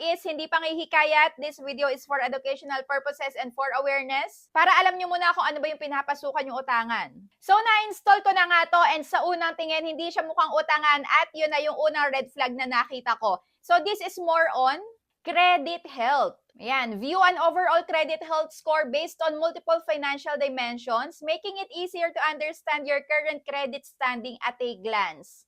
is hindi pangihikayat. This video is for educational purposes and for awareness. Para alam nyo muna kung ano ba yung pinapasukan yung utangan. So, na-install ko na nga to and sa unang tingin, hindi siya mukhang utangan at yun na yung unang red flag na nakita ko. So, this is more on credit health. Ayan, view an overall credit health score based on multiple financial dimensions, making it easier to understand your current credit standing at a glance.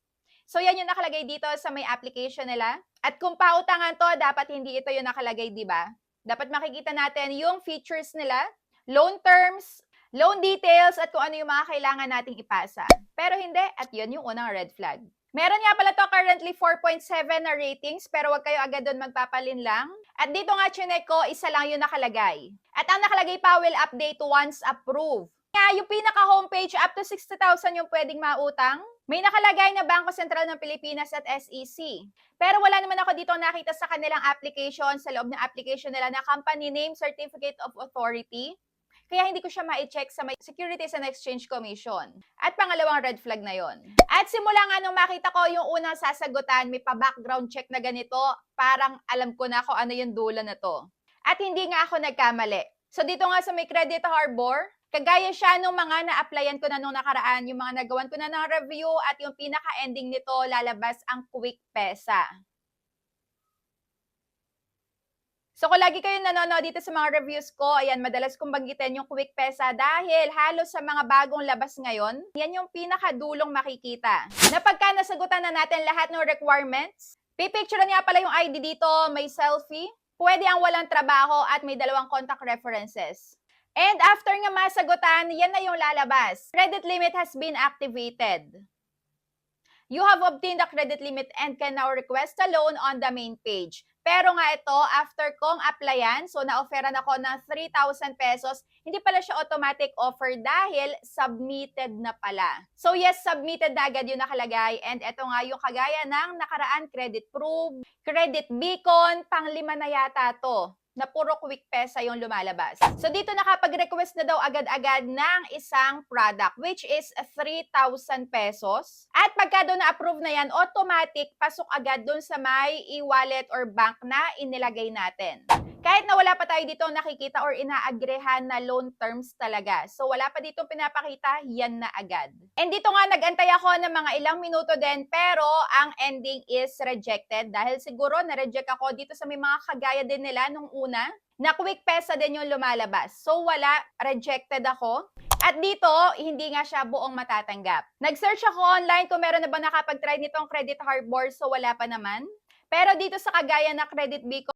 So, yan yung nakalagay dito sa may application nila. At kung pautangan to, dapat hindi ito yung nakalagay, di ba? Dapat makikita natin yung features nila, loan terms, loan details, at kung ano yung mga kailangan nating ipasa. Pero hindi, at yun yung unang red flag. Meron nga pala to currently 4.7 na ratings, pero wag kayo agad doon magpapalinlang. At dito nga chinek ko, isa lang yung nakalagay. At ang nakalagay pa will update once approved. Nga, yung pinaka-homepage, up to 60,000 yung pwedeng mautang. May nakalagay na Bangko Sentral ng Pilipinas at SEC. Pero wala naman ako dito nakita sa kanilang application, sa loob ng application nila na Company Name Certificate of Authority. Kaya hindi ko siya ma-check sa may Securities and Exchange Commission. At pangalawang red flag na yon. At simula nga nung makita ko yung unang sasagutan, may pa-background check na ganito, parang alam ko na kung ano yung dulo na to. At hindi nga ako nagkamali. So dito nga sa may Credit Harbor, kagaya siya nung mga na-applyan ko na nung nakaraan, yung mga nagawan ko na ng review at yung pinaka-ending nito, lalabas ang Quick Pesa. So kung lagi kayong nanonood dito sa mga reviews ko, ayan, madalas kong banggitin yung Quick Pesa dahil halos sa mga bagong labas ngayon, yan yung pinakadulong makikita. Na pagka nasagutan na natin lahat ng requirements, pipicturean niya pala yung ID dito, may selfie, pwede ang walang trabaho at may 2 contact references. And after nga masagutan, yan na yung lalabas. Credit limit has been activated. You have obtained the credit limit and can now request a loan on the main page. Pero nga ito, after kong applyan, so na-offeran ako ng 3,000 pesos, hindi pala siya automatic offer dahil submitted na pala. So yes, submitted na agad yung nakalagay. And ito nga yung kagaya ng nakaraan, credit proof, credit beacon, pang-5 na yata to, na puro Quick Pesa yung lumalabas. So dito nakapag-request na daw agad-agad ng isang product, which is 3,000 pesos. At pagka doon na-approve na yan, automatic, pasok agad doon sa may e-wallet or bank na inilagay natin. Kahit na wala pa tayo dito nakikita or inaagrehan na loan terms talaga. So wala pa dito pinapakita, yan na agad. And dito nga nagantay ako ng mga ilang minuto din, pero ang ending is rejected dahil siguro na-reject ako dito sa may mga kagaya din nila nung una, na Quick Pesa din yung lumalabas. So wala, rejected ako. At dito, hindi nga siya buong matatanggap. Nag-search ako online kung meron na ba nakapag-try nitong Credit Harbor, so wala pa naman. Pero dito sa kagaya na Credit Beacon,